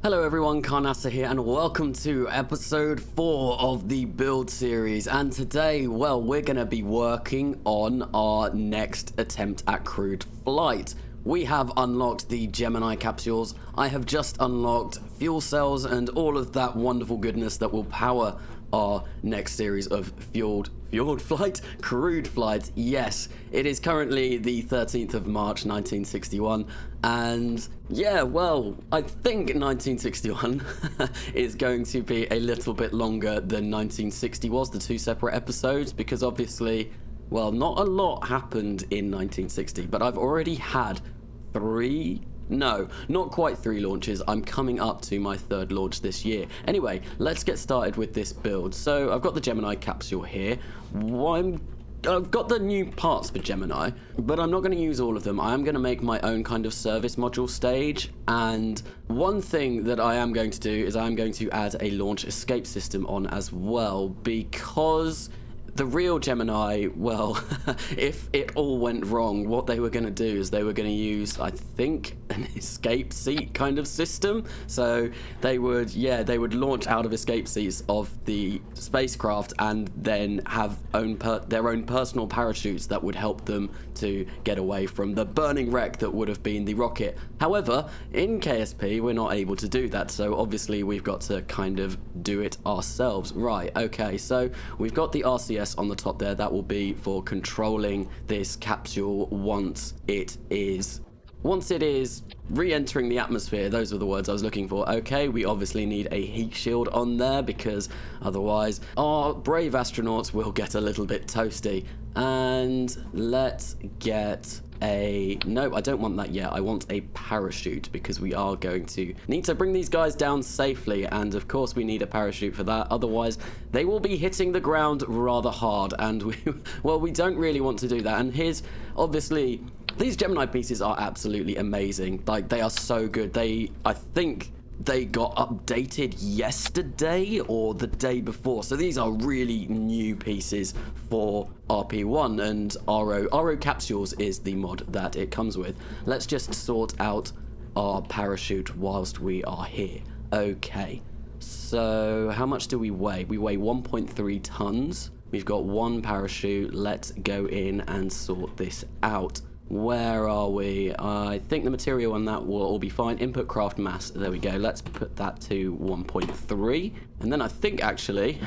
Hello everyone, Carnasa here, and welcome to episode 4 of the build series. And today, well, we're going to be working on our next attempt at crewed flight. We have unlocked the Gemini capsules. I have just unlocked fuel cells and all of that wonderful goodness that will power our next series of crewed flight. Yes, it is currently the 13th of March 1961, and yeah, well, I think 1961 is going to be a little bit longer than 1960 was, the two separate episodes, because obviously, well, not a lot happened in 1960, but I've already had not quite 3 launches. I'm coming up to my 3rd launch this year. Anyway, let's get started with this build. So I've got the Gemini capsule here. I've got the new parts for Gemini, but I'm not going to use all of them. I am going to make my own kind of service module stage, and one thing that I am going to do is I am going to add a launch escape system on as well, because the real Gemini, well, if it all went wrong, what they were going to do is they were going to use, I think, an escape seat kind of system. So they would launch out of escape seats of the spacecraft and then have their own personal parachutes that would help them to get away from the burning wreck that would have been the rocket. However, in KSP, we're not able to do that. So obviously we've got to kind of do it ourselves. Right, okay, so we've got the RSS on the top there. That will be for controlling this capsule once it is re-entering the atmosphere. Those were the words I was looking for. Okay, we obviously need a heat shield on there because otherwise our brave astronauts will get a little bit toasty. And let's get no, I don't want that yet. I want a parachute because we are going to need to bring these guys down safely, and of course we need a parachute for that. Otherwise they will be hitting the ground rather hard, and we don't really want to do that. And here's obviously these Gemini pieces are absolutely amazing. Like, they are so good. I think they got updated yesterday or the day before. So these are really new pieces for RP1, and RO capsules is the mod that it comes with. Let's just sort out our parachute whilst we are here. Okay, so how much do we weigh? We weigh 1.3 tons. We've got 1 parachute. Let's go in and sort this out. Where are we? I think the material on that will all be fine. Input craft mass. There we go. Let's put that to 1.3. And then I think actually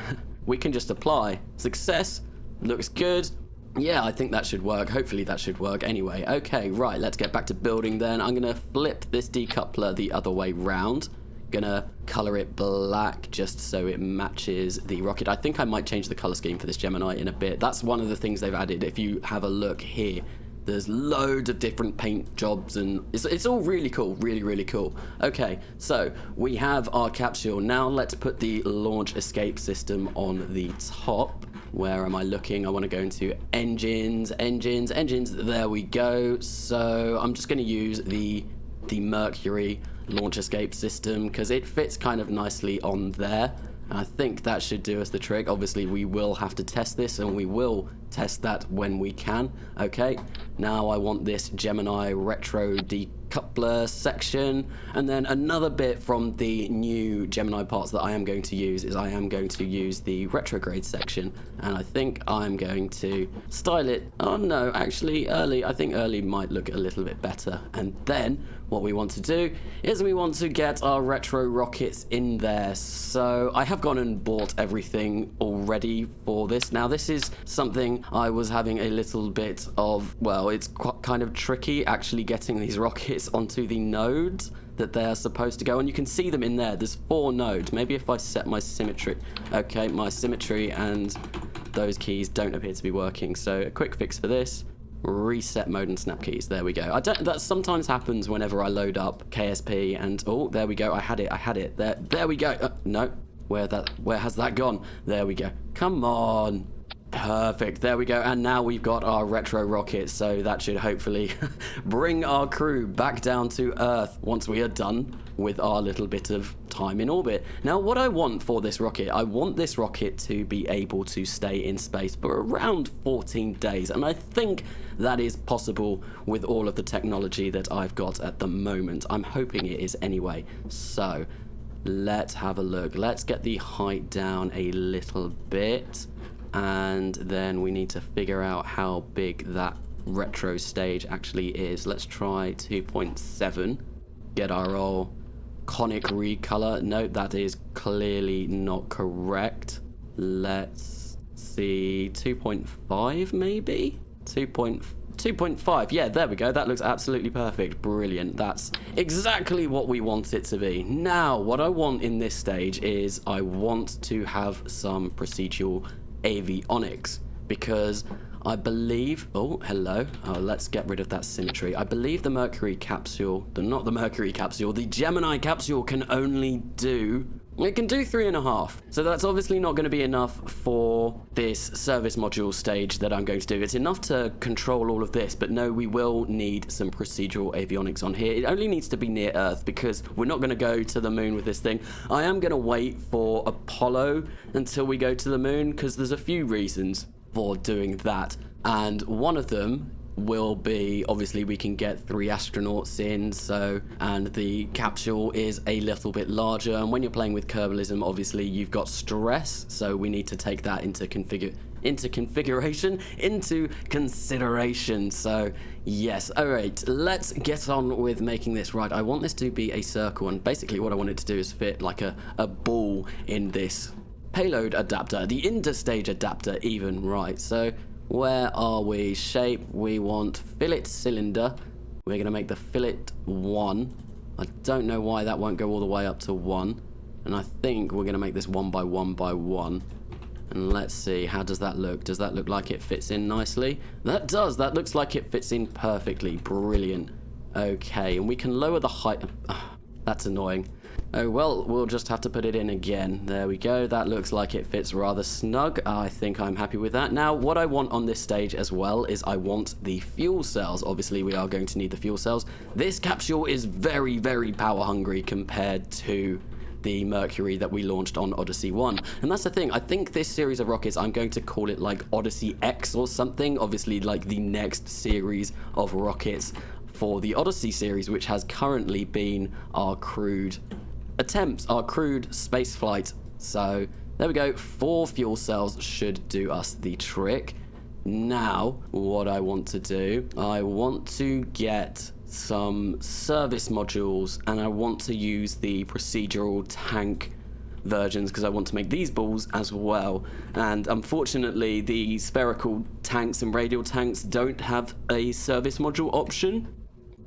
we can just apply. Success. Looks good. Yeah, I think that should work. Hopefully that should work. Anyway, okay, right. Let's get back to building then. I'm going to flip this decoupler the other way round. Gonna color it black just so it matches the rocket. I think I might change the color scheme for this Gemini in a bit. That's one of the things they've added. If you have a look here, there's loads of different paint jobs, and it's all really cool, really cool. Okay, so we have our capsule. Now let's put the launch escape system on the top. Where am I looking? I want to go into engines. There we go. So I'm just going to use the Mercury launch escape system because it fits kind of nicely on there. I think that should do us the trick. Obviously, we will have to test this, and we will test that when we can. Okay, now I want this Gemini retro decoupler section, and then another bit from the new Gemini parts that I am going to use is I am going to use the retrograde section, and I think I'm going to style it. Oh no, actually I think early might look a little bit better. And then what we want to do is we want to get our retro rockets in there. So I have gone and bought everything already for this. Now this is something I was having a little bit of, well, it's kind of tricky actually getting these rockets onto the nodes that they're supposed to go, and you can see them in there. There's 4 nodes. Maybe if I set my symmetry. Okay, my symmetry and those keys don't appear to be working. So a quick fix for this. Reset mode and snap keys. There we go. That sometimes happens whenever I load up KSP, and oh, there we go. I had it. There we go. No, where has that gone? There we go. Come on. Perfect. There we go. And now we've got our retro rocket, so that should hopefully bring our crew back down to Earth once we are done with our little bit of time in orbit. Now, what I want for this rocket, I want this rocket to be able to stay in space for around 14 days, and I think that is possible with all of the technology that I've got at the moment. I'm hoping it is anyway. So let's have a look. Let's get the height down a little bit, and then we need to figure out how big that retro stage actually is. Let's try 2.7. Get our old conic recolor. No, that is clearly not correct. Let's see, 2.5 maybe? 2.5. Yeah, there we go. That looks absolutely perfect. Brilliant. That's exactly what we want it to be. Now, what I want in this stage is I want to have some procedural avionics, because I believe... Oh, hello. Oh, let's get rid of that symmetry. I believe the Mercury capsule... Not the Mercury capsule. The Gemini capsule can only do... It can do 3.5. So that's obviously not going to be enough for this service module stage that I'm going to do. It's enough to control all of this, but no, we will need some procedural avionics on here. It only needs to be near Earth, because we're not going to go to the moon with this thing. I am going to wait for Apollo until we go to the moon, because there's a few reasons for doing that. And one of them will be, obviously we can get 3 astronauts in, so, and the capsule is a little bit larger, and when you're playing with Kerbalism, obviously you've got stress, so we need to take that into consideration. So yes, all right, let's get on with making this. Right, I want this to be a circle, and basically what I want it to do is fit like a ball in this payload adapter, the interstage adapter even. Right, so where are we? Shape, we want fillet cylinder. We're going to make the fillet 1. I don't know why that won't go all the way up to 1. And I think we're going to make this 1 by 1 by 1. And let's see, how does that look? Does that look like it fits in nicely? That does. That looks like it fits in perfectly. Brilliant. Okay, and we can lower the height. That's annoying. Oh, well, we'll just have to put it in again. There we go. That looks like it fits rather snug. I think I'm happy with that. Now, what I want on this stage as well is I want the fuel cells. Obviously, we are going to need the fuel cells. This capsule is very, very power hungry compared to the Mercury that we launched on Odyssey 1. And that's the thing. I think this series of rockets, I'm going to call it like Odyssey X or something. Obviously, like the next series of rockets for the Odyssey series, which has currently been our crewed attempts, our crewed space flight. So there we go. 4 fuel cells should do us the trick. Now, what I want to do, I want to get some service modules, and I want to use the procedural tank versions because I want to make these balls as well. And unfortunately, the spherical tanks and radial tanks don't have a service module option.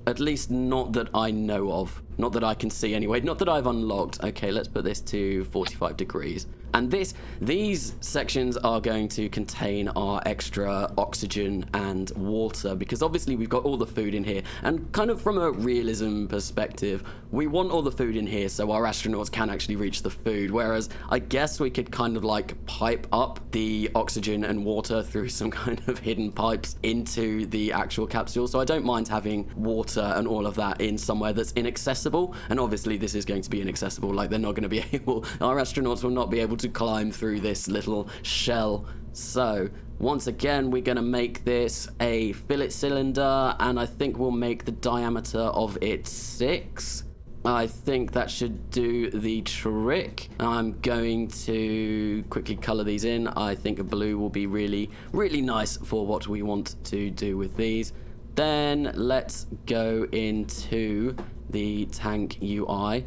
At least not that I know of. Not that I can see anyway. Not that I've unlocked. Okay, let's put this to 45 degrees. And these sections are going to contain our extra oxygen and water, because obviously we've got all the food in here. And kind of from a realism perspective, we want all the food in here so our astronauts can actually reach the food. Whereas I guess we could kind of like pipe up the oxygen and water through some kind of hidden pipes into the actual capsule. So I don't mind having water and all of that in somewhere that's inaccessible. And obviously this is going to be inaccessible. Like, they're not going to be able, our astronauts will not be able to climb through this little shell. So once again, we're going to make this a fillet cylinder, and I think we'll make the diameter of it 6. I think that should do the trick. I'm going to quickly color these in. I think a blue will be really, really nice for what we want to do with these. Then let's go into the tank UI.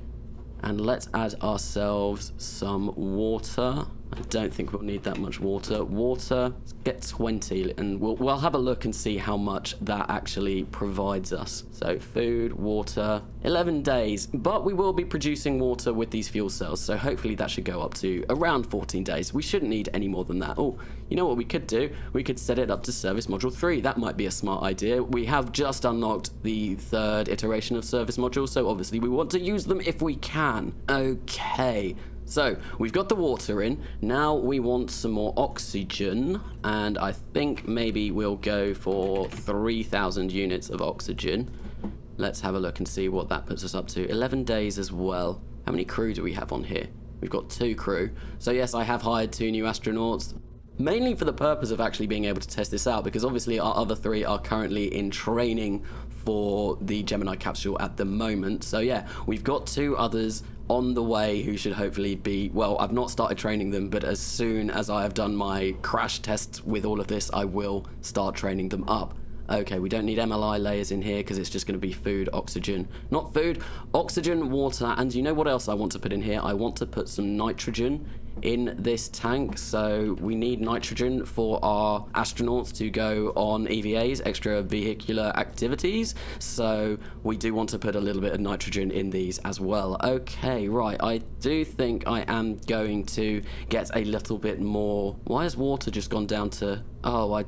And let's add ourselves some water. I don't think we'll need that much water. Water, let's get 20, and we'll have a look and see how much that actually provides us. So food, water, 11 days. But we will be producing water with these fuel cells, so hopefully that should go up to around 14 days. We shouldn't need any more than that. Oh, you know what we could do? We could set it up to Service Module 3. That might be a smart idea. We have just unlocked the 3rd iteration of Service Modules, so obviously we want to use them if we can. Okay. So, we've got the water in. Now we want some more oxygen, and I think maybe we'll go for 3,000 units of oxygen. Let's have a look and see what that puts us up to. 11 days as well. How many crew do we have on here? We've got 2 crew. So yes, I have hired 2 new astronauts. mainly for the purpose of actually being able to test this out, because obviously our other 3 are currently in training for the Gemini capsule at the moment. So yeah, we've got 2 others on the way who should hopefully be, well, I've not started training them, but as soon as I have done my crash tests with all of this, I will start training them up. Okay, we don't need MLI layers in here because it's just going to be food, oxygen. Not food, oxygen, water, and you know what else I want to put in here? I want to put some nitrogen in this tank. So we need nitrogen for our astronauts to go on EVAs, extravehicular activities. So we do want to put a little bit of nitrogen in these as well. Okay, right. I do think I am going to get a little bit more. Why has water just gone down to... Oh,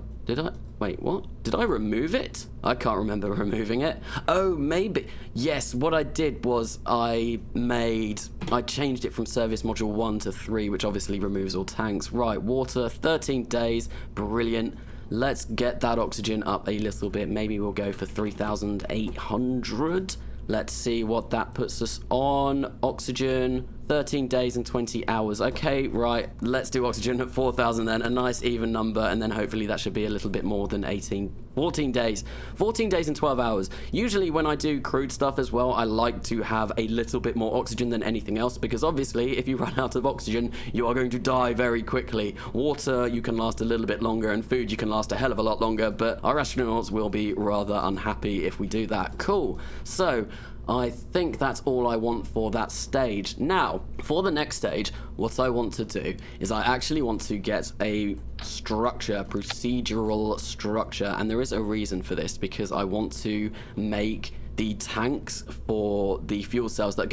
Wait, what? Did I remove it? I can't remember removing it. Oh, maybe. Yes, what I did was I changed it from service module 1 to 3, which obviously removes all tanks. Right, water, 13 days. Brilliant. Let's get that oxygen up a little bit. Maybe we'll go for 3,800. Let's see what that puts us on. Oxygen, 13 days and 20 hours. Okay, right. Let's do oxygen at 4,000 then. A nice even number. And then hopefully that should be a little bit more than 14 days. 14 days and 12 hours. Usually when I do crude stuff as well, I like to have a little bit more oxygen than anything else, because obviously if you run out of oxygen, you are going to die very quickly. Water, you can last a little bit longer, and food, you can last a hell of a lot longer, but our astronauts will be rather unhappy if we do that. Cool. So I think that's all I want for that stage. Now, for the next stage, what I want to do is I actually want to get a structure, procedural structure, and there is a reason for this, because I want to make the tanks for the fuel cells that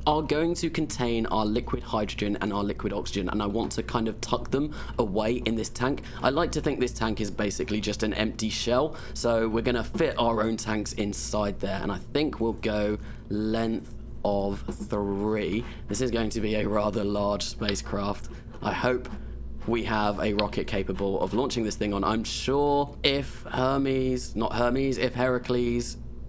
are going to contain our liquid hydrogen and our liquid oxygen, and I want to kind of tuck them away in this tank. I like to think this tank is basically just an empty shell, so we're going to fit our own tanks inside there, and I think we'll go length of 3. This is going to be a rather large spacecraft. I hope we have a rocket capable of launching this thing on. I'm sure if Heracles,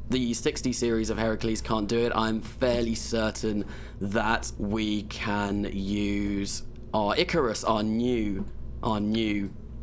the 60 series of Heracles can't do it, I'm fairly certain that we can use our Icarus, our new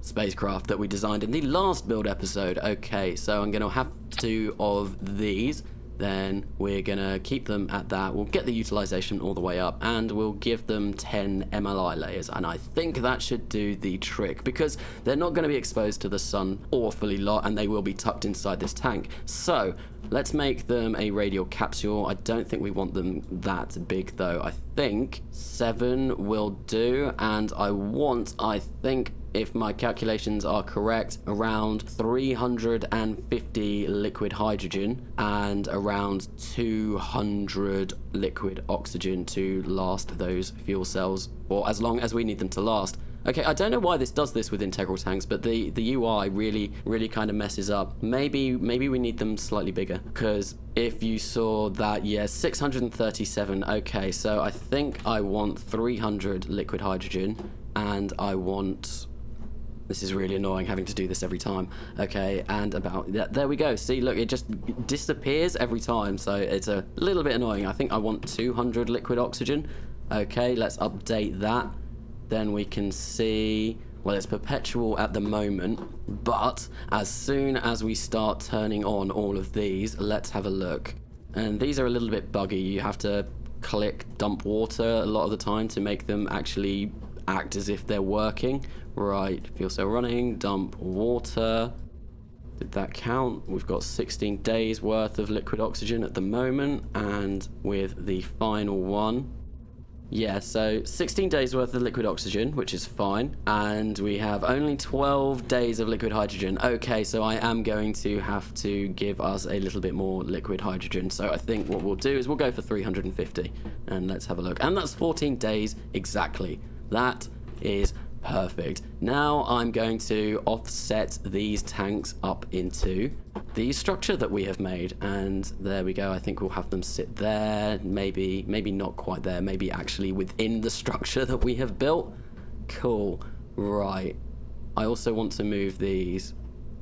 spacecraft that we designed in the last build episode. Okay, so I'm going to have 2 of these. Then we're going to keep them at that. We'll get the utilization all the way up, and we'll give them 10 MLI layers. And I think that should do the trick, because they're not going to be exposed to the sun awfully lot, and they will be tucked inside this tank. So let's make them a radial capsule. I don't think we want them that big, though. I think 7 will do, and I think, if my calculations are correct, around 350 liquid hydrogen and around 200 liquid oxygen to last those fuel cells for as long as we need them to last. Okay, I don't know why this does this with integral tanks, but the UI really kind of messes up. Maybe we need them slightly bigger, because if you saw that, yeah, 637. Okay, so I think I want 300 liquid hydrogen, and I want... This is really annoying having to do this every time. Okay, and there we go. See, look, it just disappears every time, so it's a little bit annoying. I think I want 200 liquid oxygen. Okay, let's update that. Then we can see, well, it's perpetual at the moment, but as soon as we start turning on all of these, let's have a look. And these are a little bit buggy. You have to click dump water a lot of the time to make them actually act as if they're working. Right, fuel cell running, dump water. Did that count? We've got 16 days worth of liquid oxygen at the moment, and with the final one, yeah, so 16 days worth of liquid oxygen, which is fine, and we have only 12 days of liquid hydrogen. Okay, so I am going to have to give us a little bit more liquid hydrogen, so I think what we'll do is we'll go for 350, and let's have a look. And that's 14 days exactly. That is perfect. Now I'm going to offset these tanks up into the structure that we have made, and there we go. I think we'll have them sit there, maybe not quite there, maybe actually within the structure that we have built. Cool. Right, I also want to move these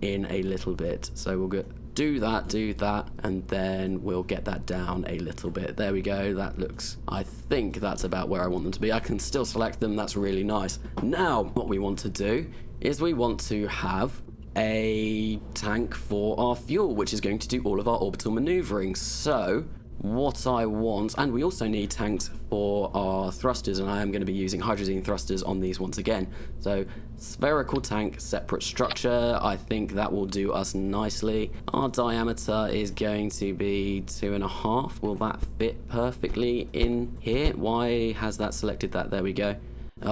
in a little bit, so we'll do that, and then we'll get that down a little bit. There we go. That looks, I think that's about where I want them to be. I can still select them. That's really nice. Now, what we want to do is we want to have a tank for our fuel, which is going to do all of our orbital maneuvering. So what I want, and we also need tanks for our thrusters, and I am going to be using Hydrazine Thrusters on these once again. So spherical tank, separate structure, I think that will do us nicely. Our diameter is going to be 2.5. Will that fit perfectly in here? Why has that selected that? There we go.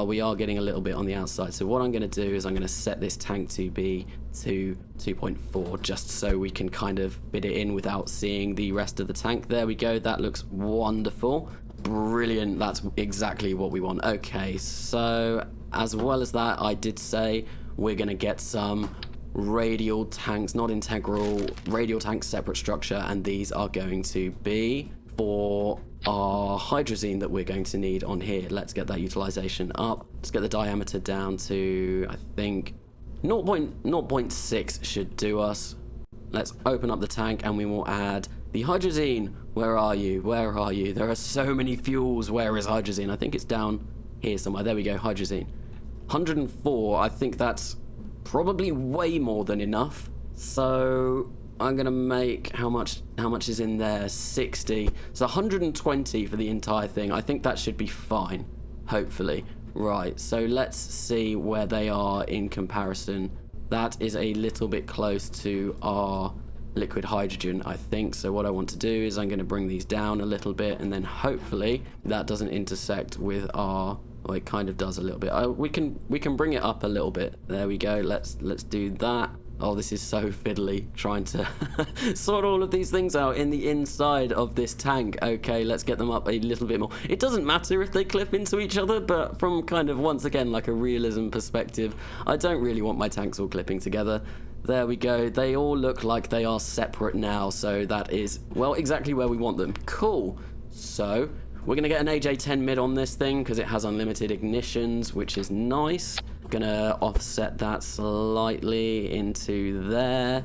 We are getting a little bit on the outside. So what I'm going to do is I'm going to set this tank to be to 2.4, just so we can kind of fit it in without seeing the rest of the tank. There we go. That looks wonderful. Brilliant. That's exactly what we want. Okay, so as well as that, I did say we're going to get some radial tanks, not integral, radial tanks, separate structure, and these are going to be for our hydrazine that we're going to need on here. Let's get that utilization up. Let's get the diameter down to, I think, 0.6 should do us. Let's open up the tank and we will add the hydrazine. Where are you? Where are you? There are so many fuels. Where is hydrazine? I think it's down here somewhere. There we go, hydrazine. 104, I think that's probably way more than enough. So I'm gonna make, how much is in there? 60. So 120 for the entire thing. I think that should be fine, hopefully. Right, so let's see where they are in comparison. That is a little bit close to our liquid hydrogen, I think. So what I want to do is I'm going to bring these down a little bit, and then hopefully that doesn't intersect with our, well, it kind of does a little bit. We can bring it up a little bit. There we go. Let's do that. Oh, this is so fiddly, trying to sort all of these things out in the inside of this tank. Okay, let's get them up a little bit more. It doesn't matter if they clip into each other, but from kind of, once again, like a realism perspective, I don't really want my tanks all clipping together. There we go. They all look like they are separate now, so that is, well, exactly where we want them. Cool. So we're going to get an AJ10 mid on this thing because it has unlimited ignitions, which is nice. Gonna offset that slightly into there.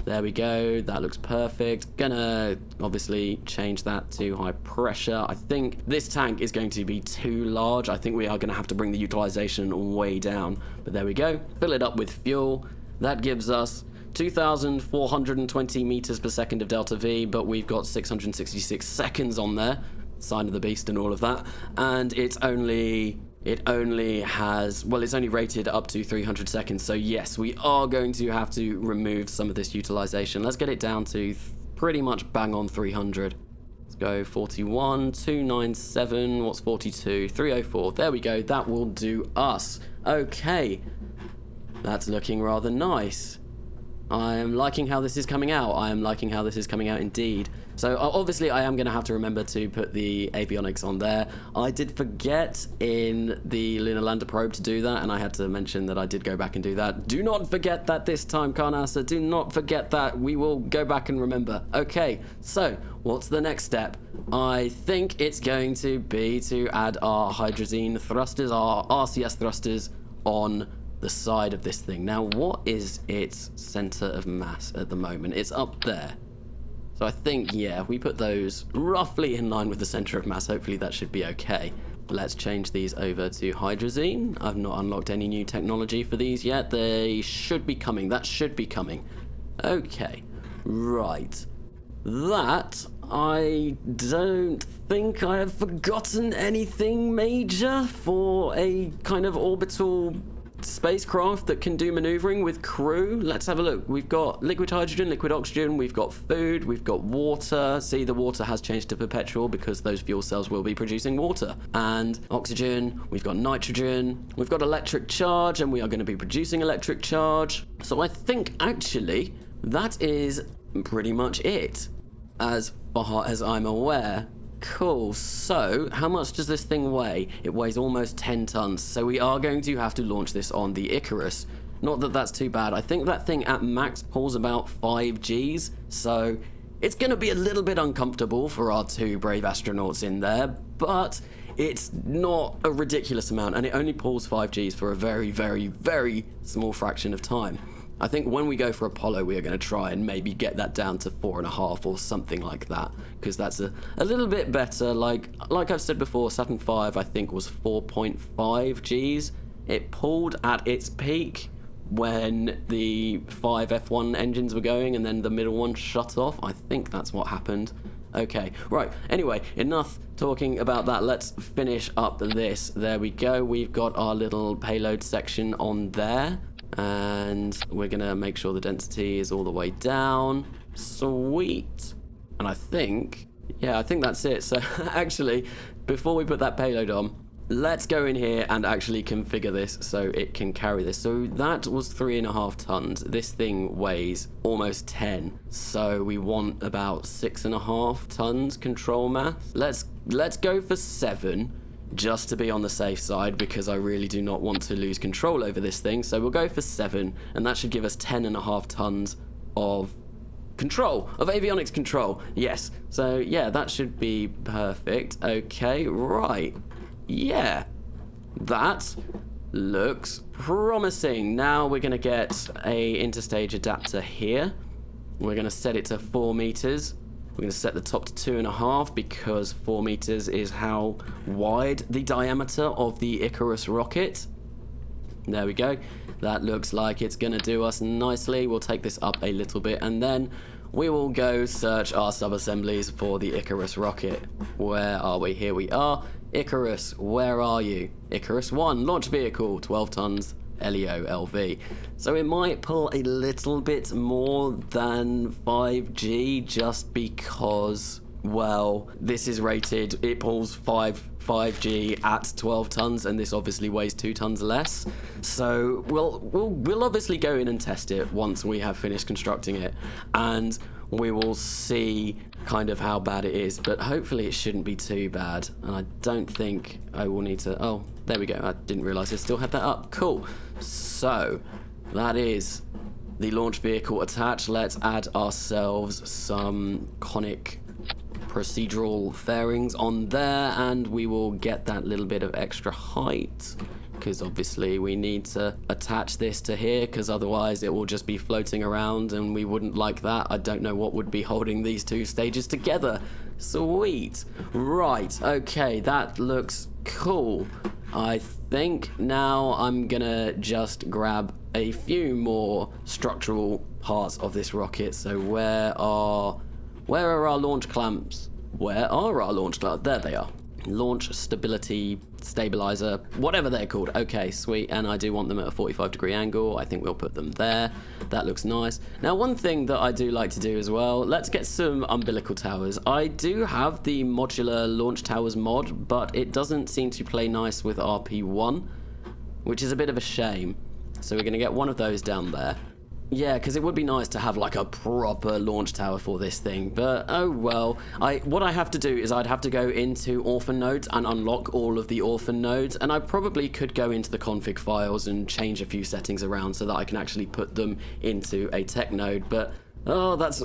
There we go. That looks perfect. Gonna obviously change that to high pressure. I think this tank is going to be too large. I think we are gonna have to bring the utilization way down. But there we go. Fill it up with fuel. That gives us 2,420 meters per second of delta V, but we've got 666 seconds on there. Sign of the beast and all of that. And it only has, well, it's only rated up to 300 seconds. So yes, we are going to have to remove some of this utilization. Let's get it down to pretty much bang on 300. Let's go 41, 297, what's 42, 304. There we go. That will do us. Okay. That's looking rather nice. I am liking how this is coming out. I am liking how this is coming out indeed. So obviously I am going to have to remember to put the avionics on there. I did forget in the Lunar Lander probe to do that, and I had to mention that I did go back and do that. Do not forget that this time, Carnasa. Do not forget that. We will go back and remember. Okay, so what's the next step? I think it's going to be to add our Hydrazine Thrusters, our RCS Thrusters on the side of this thing. Now, what is its center of mass at the moment? It's up there. So I think, yeah, we put those roughly in line with the center of mass. Hopefully that should be okay. Let's change these over to hydrazine. I've not unlocked any new technology for these yet. They should be coming. That should be coming. Okay, right. That, I don't think I have forgotten anything major for a kind of orbital spacecraft that can do maneuvering with crew. Let's have a look. We've got liquid hydrogen, liquid oxygen, we've got food, we've got water. See, the water has changed to perpetual because those fuel cells will be producing water. And oxygen, we've got nitrogen, we've got electric charge, and we are going to be producing electric charge. So I think actually that is pretty much it as far as I'm aware. Cool. So, how much does this thing weigh? It weighs almost 10 tons. So we are going to have to launch this on the Icarus. Not that that's too bad. I think that thing at max pulls about 5 Gs. So it's going to be a little bit uncomfortable for our 2 brave astronauts in there. But it's not a ridiculous amount. And it only pulls 5 Gs for a very, very, very small fraction of time. I think when we go for Apollo, we are going to try and maybe get that down to 4.5 or something like that, because that's a little bit better. Like I've said before, Saturn V I think was 4.5 Gs. It pulled at its peak when the 5 F1 engines were going, and then the middle one shut off. I think that's what happened. Okay, right. Anyway, enough talking about that. Let's finish up this. There we go. We've got our little payload section on there. And we're going to make sure the density is all the way down. Sweet. And I think that's it. So actually, before we put that payload on, let's go in here and actually configure this so it can carry this. So that was 3.5 tons. This thing weighs almost 10. So we want about 6.5 tons control mass. Let's go for 7. Just to be on the safe side, because I really do not want to lose control over this thing. So we'll go for 7, and that should give us 10.5 tons of control, of avionics control. Yes, so yeah, that should be perfect. Okay, right. Yeah, that looks promising. Now we're going to get a interstage adapter here. We're going to set it to 4 meters. We're going to set the top to 2.5 because 4 meters is how wide the diameter of the Icarus rocket. There we go. That looks like it's going to do us nicely. We'll take this up a little bit and then we will go search our sub-assemblies for the Icarus rocket. Where are we? Here we are. Icarus, where are you? Icarus 1, launch vehicle, 12 tons. LEO LV. So it might pull a little bit more than 5G just because, well, this is rated, it pulls 5G at 12 tons and this obviously weighs 2 tons less. So we'll obviously go in and test it once we have finished constructing it, and we will see kind of how bad it is, but hopefully it shouldn't be too bad. And I don't think I will need to, oh, there we go. I didn't realize I still had that up. Cool. So that is the launch vehicle attached. Let's add ourselves some conic procedural fairings on there, and we will get that little bit of extra height, because obviously we need to attach this to here, because otherwise it will just be floating around and we wouldn't like that. I don't know what would be holding these two stages together. Sweet. Right, okay, that looks cool. I think now I'm gonna just grab a few more structural parts of this rocket. So where are our launch clamps? Where are our launch clamps? There they are. Launch stability stabilizer, whatever they're called. Okay, sweet. And I do want them at a 45-degree angle. I think we'll put them there. That looks nice. Now, one thing that I do like to do as well, let's get some umbilical towers. I do have the modular launch towers mod, but it doesn't seem to play nice with RP1, which is a bit of a shame. So we're going to get one of those down there. Yeah, because it would be nice to have like a proper launch tower for this thing, but oh well. What I have to do is I'd have to go into orphan nodes and unlock all of the orphan nodes, and I probably could go into the config files and change a few settings around so that I can actually put them into a tech node, but oh, that's,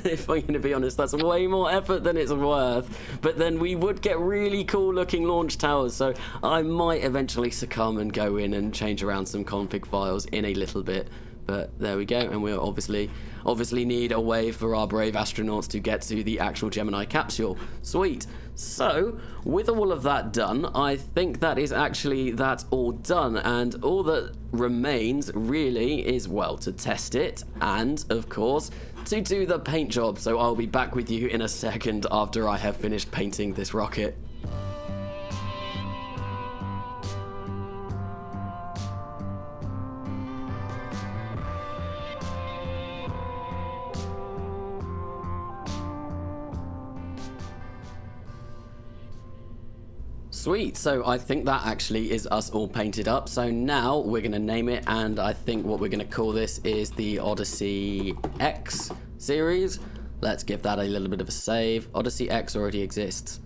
if I'm going to be honest, that's way more effort than it's worth. But then we would get really cool looking launch towers, so I might eventually succumb and go in and change around some config files in a little bit. But there we go, and we'll obviously need a way for our brave astronauts to get to the actual Gemini capsule. Sweet. So, with all of that done, I think that is actually that all done, and all that remains really is, well, to test it, and, of course, to do the paint job. So I'll be back with you in a second after I have finished painting this rocket. Sweet, so I think that actually is us all painted up. So now we're going to name it, and I think what we're going to call this is the Odyssey X series. Let's give that a little bit of a save. Odyssey X already exists.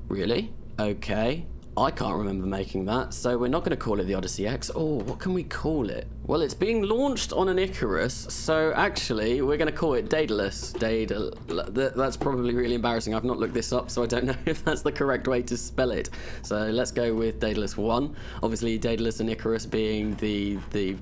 Really? Okay. I can't remember making that, so we're not going to call it the Odyssey X. Oh, what can we call it? Well, it's being launched on an Icarus, so actually we're going to call it Daedalus. That's probably really embarrassing. I've not looked this up, so I don't know if that's the correct way to spell it. So let's go with Daedalus 1. Obviously, Daedalus and Icarus being the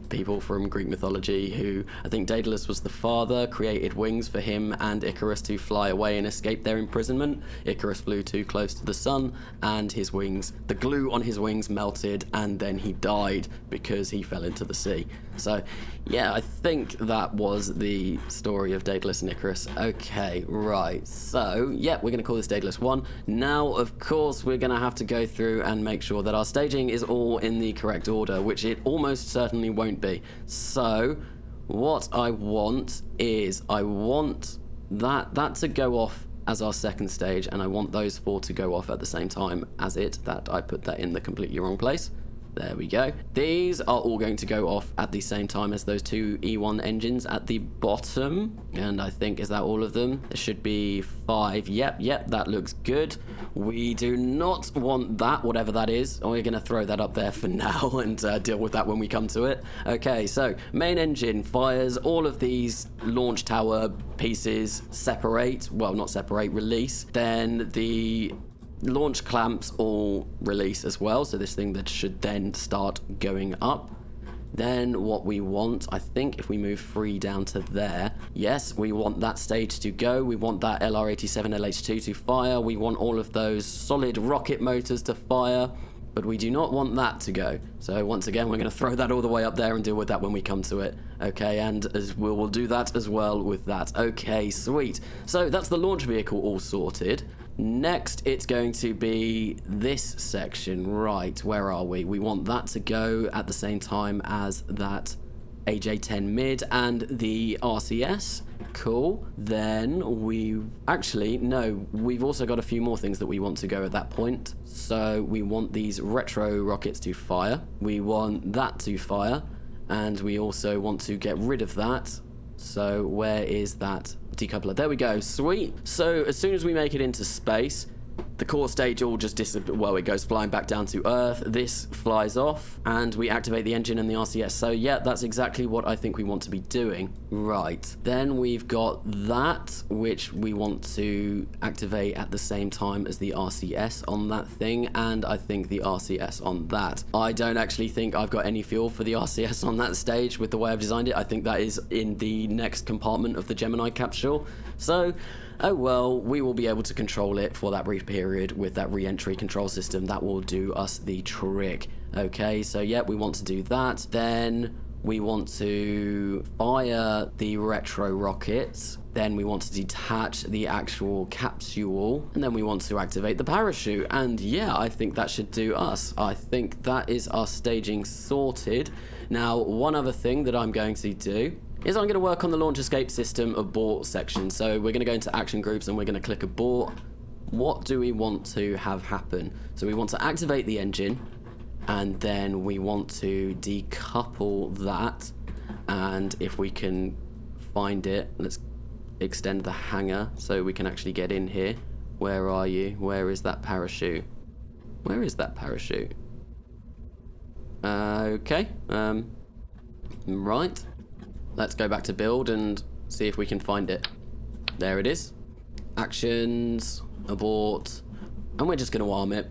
people from Greek mythology who, I think Daedalus was the father, created wings for him and Icarus to fly away and escape their imprisonment. Icarus flew too close to the sun, and his wings, the glue on his wings melted, and then he died because he fell into the sea. So, yeah, I think that was the story of Daedalus and Icarus. Okay, right. So, yeah, we're going to call this Daedalus 1. Now, of course, we're going to have to go through and make sure that our staging is all in the correct order, which it almost certainly won't be. So, what I want is I want that to go off as our second stage, and I want those 4 to go off at the same time as it. That I put that in the completely wrong place. There we go. These are all going to go off at the same time as those 2 E1 engines at the bottom. And I think, is that all of them? There should be 5. Yep, that looks good. We do not want that, whatever that is. We're going to throw that up there for now and deal with that when we come to it. Okay, so main engine fires. All of these launch tower pieces separate. Well, not separate, release. Then the launch clamps all release as well, so this thing that should then start going up. Then what we want, I think if we move 3 down to there, yes, we want that stage to go. We want that LR87 LH2 to fire. We want all of those solid rocket motors to fire, but we do not want that to go. So once again, we're going to throw that all the way up there and deal with that when we come to it. Okay, and as we'll do that as well with that. Okay, sweet. So that's the launch vehicle all sorted. Next, it's going to be this section. Right, where are we? We want that to go at the same time as that AJ10 mid and the RCS. Cool. Then we've also got a few more things that we want to go at that point. So we want these retro rockets to fire. We want that to fire. And we also want to get rid of that. So where is that decoupler? There we go. Sweet. So as soon as we make it into space, the core stage all just disappears. Well, it goes flying back down to Earth. This flies off, and we activate the engine and the RCS. So yeah, that's exactly what I think we want to be doing. Right. Then we've got that, which we want to activate at the same time as the RCS on that thing, and I think the RCS on that. I don't actually think I've got any fuel for the RCS on that stage with the way I've designed it. I think that is in the next compartment of the Gemini capsule. So, oh well, we will be able to control it for that brief period with that re-entry control system. That will do us the trick. Okay, so yeah, we want to do that. Then we want to fire the retro rockets. Then we want to detach the actual capsule. And then we want to activate the parachute. And yeah, I think that should do us. I think that is our staging sorted. Now, one other thing that I'm going to do is I'm going to work on the launch escape system abort section. So we're going to go into action groups and we're going to click abort. What do we want to have happen? So we want to activate the engine, and then we want to decouple that. And if we can find it, let's extend the hanger so we can actually get in here. Where are you? Where is that parachute? Where is that parachute? Okay. Right. Let's go back to build and see if we can find it. There it is. Actions, abort, and we're just going to arm it,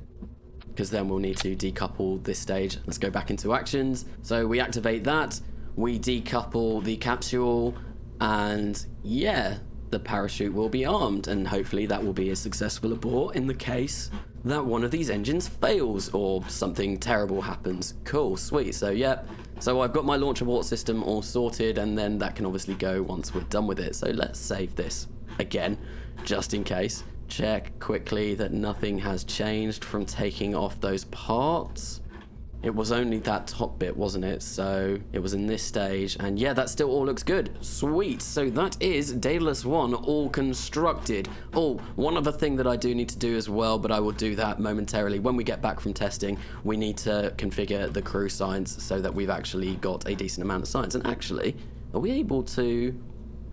because then we'll need to decouple this stage. Let's go back into actions. So we activate that, we decouple the capsule, and yeah, the parachute will be armed, and hopefully that will be a successful abort in the case that one of these engines fails or something terrible happens. Cool, sweet. So yeah, so I've got my launch abort system all sorted, and then that can obviously go once we're done with it. So let's save this again, just in case. Check quickly that nothing has changed from taking off those parts. It was only that top bit, wasn't it? So it was in this stage, and yeah, that still all looks good. Sweet. So that is Daedalus 1 all constructed. Oh, one other thing that I do need to do as well, but I will do that momentarily. When we get back from testing, we need to configure the crew science so that we've actually got a decent amount of science. And actually, are we able to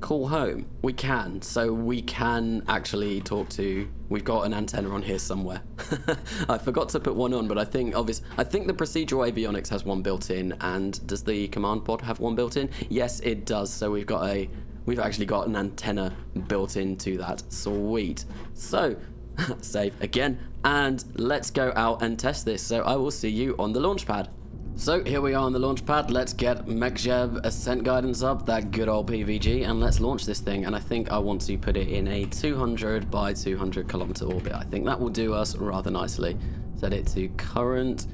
call home? We can. So we can actually talk to... We've got an antenna on here somewhere. I forgot to put one on, but I think I think the procedural avionics has one built in, and does the command pod have one built in? Yes, it does. So we've actually got an antenna built into that. Sweet. So, save again, and let's go out and test this. So I will see you on the launch pad. So here we are on the launch pad. Let's get MechJeb ascent guidance up, that good old PVG, and let's launch this thing. And I think I want to put it in a 200 by 200 kilometer orbit. I think that will do us rather nicely. Set it to current.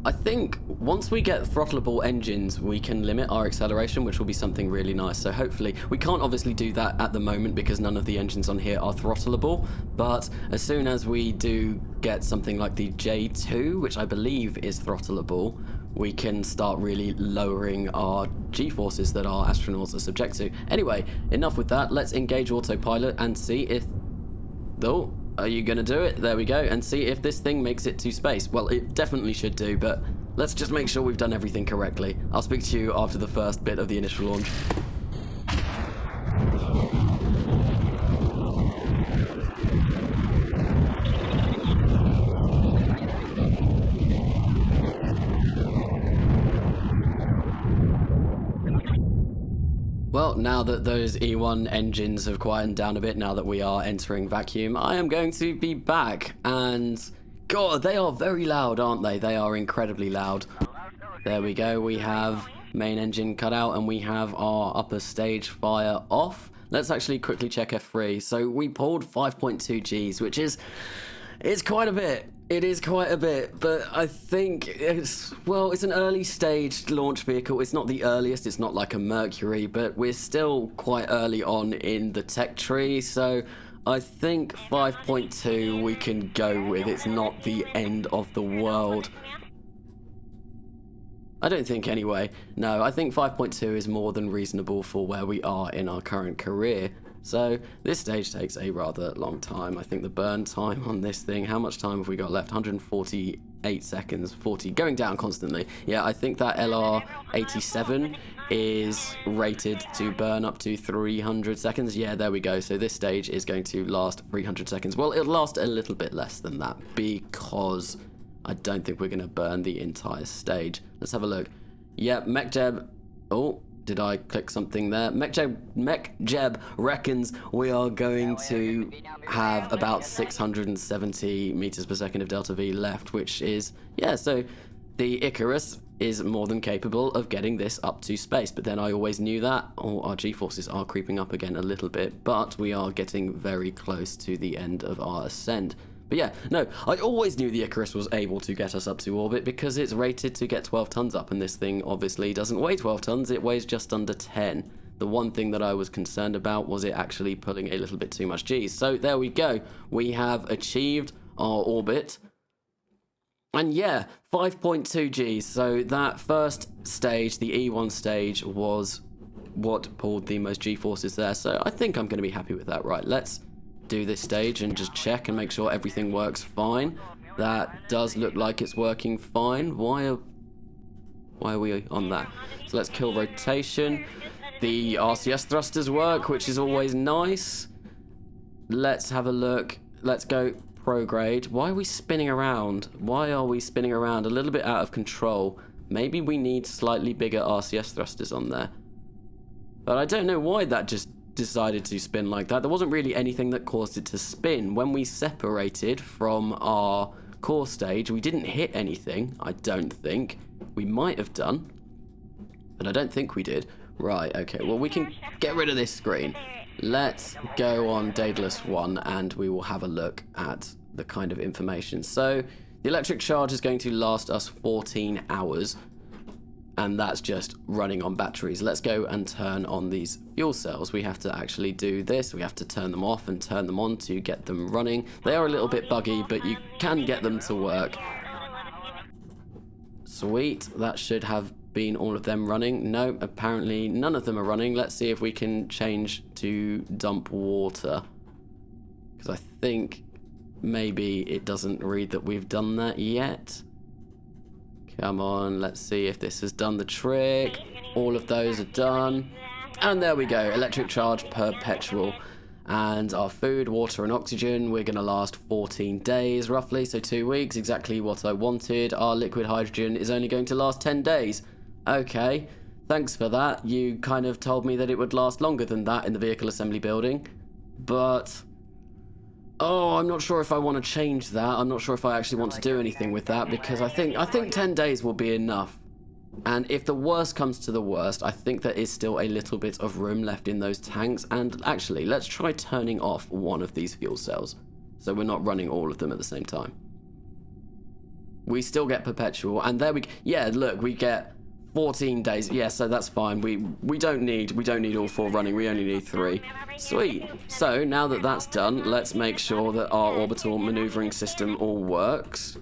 I think once we get throttleable engines, we can limit our acceleration, which will be something really nice. So hopefully, we can't obviously do that at the moment because none of the engines on here are throttleable. But as soon as we do get something like the J2, which I believe is throttleable, we can start really lowering our G-forces that our astronauts are subject to. Anyway, enough with that. Let's engage autopilot and see if... Oh, are you going to do it? There we go. And see if this thing makes it to space. Well, it definitely should do, but let's just make sure we've done everything correctly. I'll speak to you after the first bit of the initial launch. Well, now that those E1 engines have quietened down a bit, now that we are entering vacuum, I am going to be back, and God, they are very loud, aren't they? They are incredibly loud. There we go, we have main engine cut out, and we have our upper stage fire off. Let's actually quickly check F3. So we pulled 5.2 Gs, which is... It's quite a bit. It is quite a bit, but I think it's an early stage launch vehicle. It's not the earliest, it's not like a Mercury, but we're still quite early on in the tech tree, so I think 5.2 we can go with. It's not the end of the world. I don't think anyway. No, I think 5.2 is more than reasonable for where we are in our current career. So this stage takes a rather long time. I think the burn time on this thing, how much time have we got left? 148 seconds, 40, going down constantly. Yeah, I think that LR87 is rated to burn up to 300 seconds. Yeah, there we go. So this stage is going to last 300 seconds. Well, it'll last a little bit less than that because I don't think we're going to burn the entire stage. Let's have a look. Yeah, MechJeb. Oh, did I click something there? MechJeb reckons we are going to have about 670 meters per second of delta V left, which is, yeah, so the Icarus is more than capable of getting this up to space. But then I always knew that. Oh, our G-forces are creeping up again a little bit, but we are getting very close to the end of our ascent. But yeah, no, I always knew the Icarus was able to get us up to orbit because it's rated to get 12 tons up, and this thing obviously doesn't weigh 12 tons, it weighs just under 10. The one thing that I was concerned about was it actually pulling a little bit too much G. So there we go, we have achieved our orbit. And yeah, 5.2 Gs, so that first stage, the E1 stage, was what pulled the most G-forces there, so I think I'm going to be happy with that. Right, let's do this stage and just check and make sure everything works fine. That does look like it's working fine. Why are we on that? So let's kill rotation. The RSS thrusters work, which is always nice. Let's have a look. Let's go prograde. Why are we spinning around? Why are we spinning around? A little bit out of control. Maybe we need slightly bigger RSS thrusters on there. But I don't know why that just decided to spin like that. There wasn't really anything that caused it to spin. When we separated from our core stage, we didn't hit anything, I don't think. We might have done, but I don't think we did. Right, okay, well, we can get rid of this screen. Let's go on Daedalus 1 and we will have a look at the kind of information. So the electric charge is going to last us 14 hours. And that's just running on batteries. Let's go and turn on these fuel cells. We have to actually do this. We have to turn them off and turn them on to get them running. They are a little bit buggy, but you can get them to work. Sweet. That should have been all of them running. No, apparently none of them are running. Let's see if we can change to dump water. Because I think maybe it doesn't read that we've done that yet. Come on, let's see if this has done the trick. All of those are done. And there we go, electric charge perpetual. And our food, water and oxygen, we're going to last 14 days roughly, so 2 weeks, exactly what I wanted. Our liquid hydrogen is only going to last 10 days. Okay, thanks for that. You kind of told me that it would last longer than that in the vehicle assembly building. But, oh, I'm not sure if I want to change that. I'm not sure if I actually want to do anything with that, because I think 10 days will be enough. And if the worst comes to the worst, I think there is still a little bit of room left in those tanks. And actually, let's try turning off one of these fuel cells, so we're not running all of them at the same time. We still get perpetual, and there we, yeah, look, we get 14 days. Yeah, so that's fine. We don't need all 4 running. We only need 3. Sweet. So now that that's done, let's make sure that our orbital maneuvering system all works.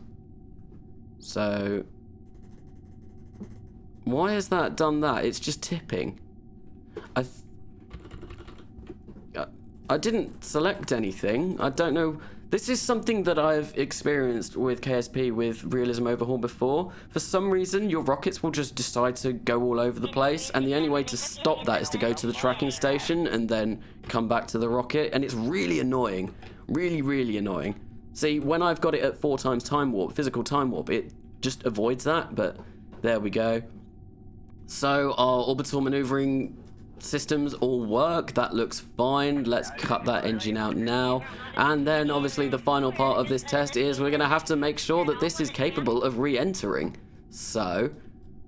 So, why has that done that? It's just tipping. I didn't select anything. I don't know. This is something that I've experienced with KSP with Realism Overhaul before. For some reason, your rockets will just decide to go all over the place, and the only way to stop that is to go to the tracking station and then come back to the rocket, and it's really annoying. Really, really annoying. See, when I've got it at 4 times time warp, physical time warp, it just avoids that, but there we go. So our orbital maneuvering systems all work. That looks fine. Let's cut that engine out now. And then obviously the final part of this test is we're going to have to make sure that this is capable of re-entering. So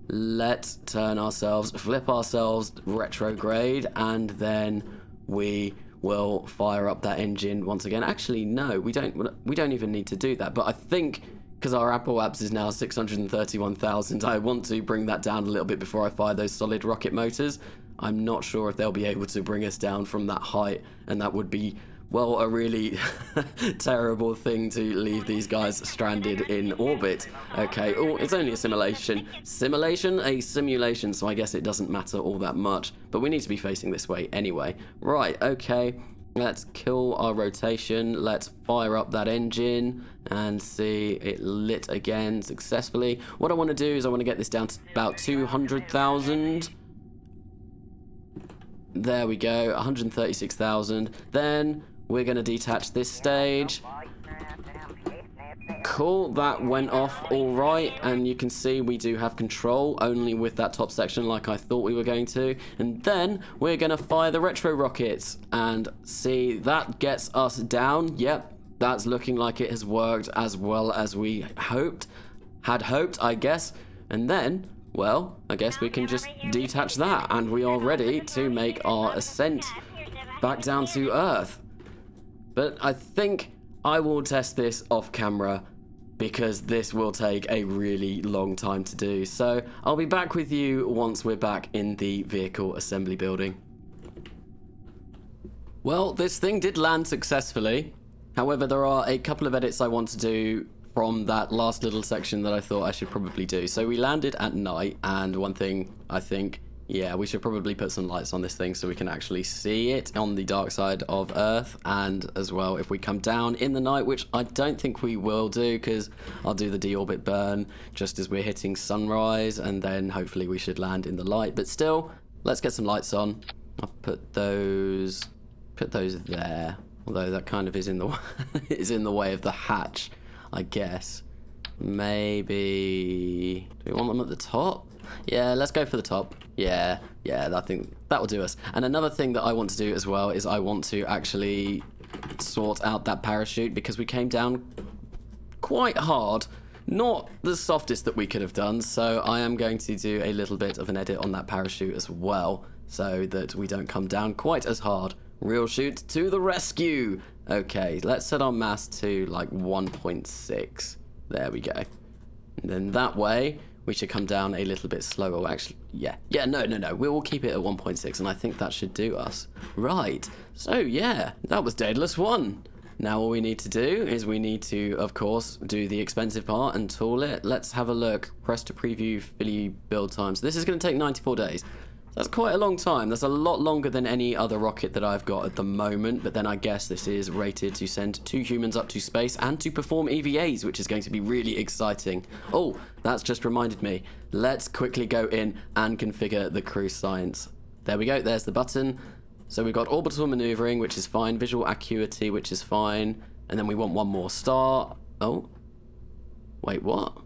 let's turn ourselves, flip ourselves retrograde, and then we will fire up that engine once again. Actually, no, we don't even need to do that. But I think, because our Apple apps is now 631,000, I want to bring that down a little bit before I fire those solid rocket motors. I'm not sure if they'll be able to bring us down from that height, and that would be, well, a really terrible thing to leave these guys stranded in orbit. Okay, oh, it's only a simulation. Simulation? A simulation, so I guess it doesn't matter all that much. But we need to be facing this way anyway. Right, okay. Let's kill our rotation. Let's fire up that engine and see it lit again successfully. What I want to do is I want to get this down to about 200,000. There we go, 136,000. Then we're going to detach this stage. Cool, that went off all right, and you can see we do have control only with that top section like I thought we were going to. And then we're going to fire the retro rockets and see that gets us down. Yep, that's looking like it has worked as well as we had hoped, I guess. And then, well, I guess we can just detach that, and we are ready to make our ascent back down to Earth. But I think I will test this off camera, because this will take a really long time to do. So I'll be back with you once we're back in the vehicle assembly building. Well, this thing did land successfully. However, there are a couple of edits I want to do from that last little section that I thought I should probably do. So we landed at night, and one thing I think, yeah, we should probably put some lights on this thing so we can actually see it on the dark side of Earth. And as well, if we come down in the night, which I don't think we will do, because I'll do the deorbit burn just as we're hitting sunrise, and then hopefully we should land in the light. But still, let's get some lights on. I'll put those there, although that kind of is in the is in the way of the hatch, I guess. Maybe, do we want them at the top? Yeah, let's go for the top. Yeah, I think that will do us. And another thing that I want to do as well is I want to actually sort out that parachute, because we came down quite hard. Not the softest that we could have done, so I am going to do a little bit of an edit on that parachute as well, so that we don't come down quite as hard. Real shoot to the rescue! Okay, let's set our mass to like 1.6. There we go. And then that way, we should come down a little bit slower. Actually, yeah, no. We will keep it at 1.6, and I think that should do us. Right, so yeah, that was Daedalus 1. Now all we need to do is we need to, of course, do the expensive part and tool it. Let's have a look. Press to preview Philly build time. So this is going to take 94 days. That's quite a long time. That's a lot longer than any other rocket that I've got at the moment. But then I guess this is rated to send 2 humans up to space and to perform EVAs, which is going to be really exciting. Oh, that's just reminded me. Let's quickly go in and configure the cruise science. There we go, there's the button. So we've got orbital maneuvering, which is fine, visual acuity, which is fine, and then we want one more star. Oh, wait, what?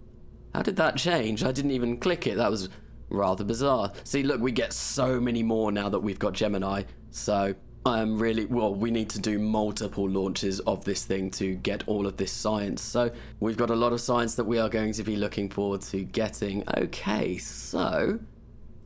How did that change? I didn't even click it. That was rather bizarre. See, look, we get so many more now that we've got Gemini. So I'm really, well, we need to do multiple launches of this thing to get all of this science. So we've got a lot of science that we are going to be looking forward to getting. Okay, so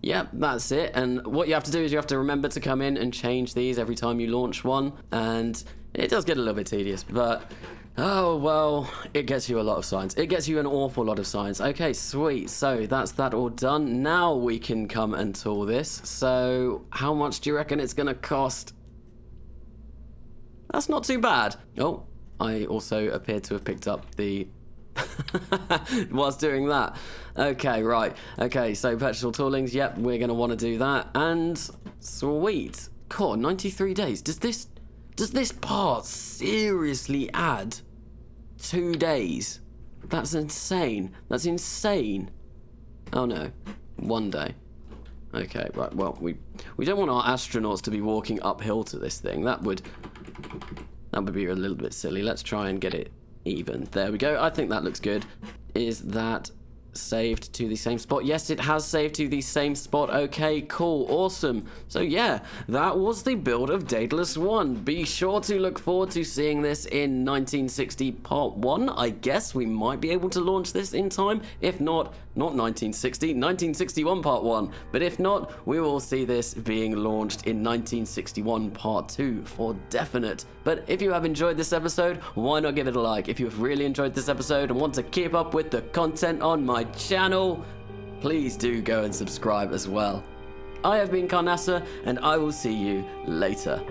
yeah, that's it. And what you have to do is you have to remember to come in and change these every time you launch one. And it does get a little bit tedious, but oh, well, it gets you a lot of science. It gets you an awful lot of science. Okay, sweet. So that's that all done. Now we can come and tool this. So how much do you reckon it's going to cost? That's not too bad. Oh, I also appeared to have picked up the... whilst doing that. Okay, right. Okay, so purchase all toolings. Yep, we're going to want to do that. And sweet. God, 93 days. Does this part seriously add 2 days? That's insane. That's insane. Oh no, 1 day. Okay, right. Well, we don't want our astronauts to be walking uphill to this thing. That would be a little bit silly. Let's try and get it even. There we go. I think that looks good. Is that saved to the same spot? Yes, it has saved to the same spot. Okay, cool, awesome. So yeah, that was the build of Daedalus 1. Be sure to look forward to seeing this in 1960 Part 1. I guess we might be able to launch this in time. If not 1960, 1961 Part 1. But if not, we will see this being launched in 1961 Part 2 for definite. But if you have enjoyed this episode, why not give it a like? If you've really enjoyed this episode and want to keep up with the content on my channel, please do go and subscribe as well. I have been Carnasa, and I will see you later.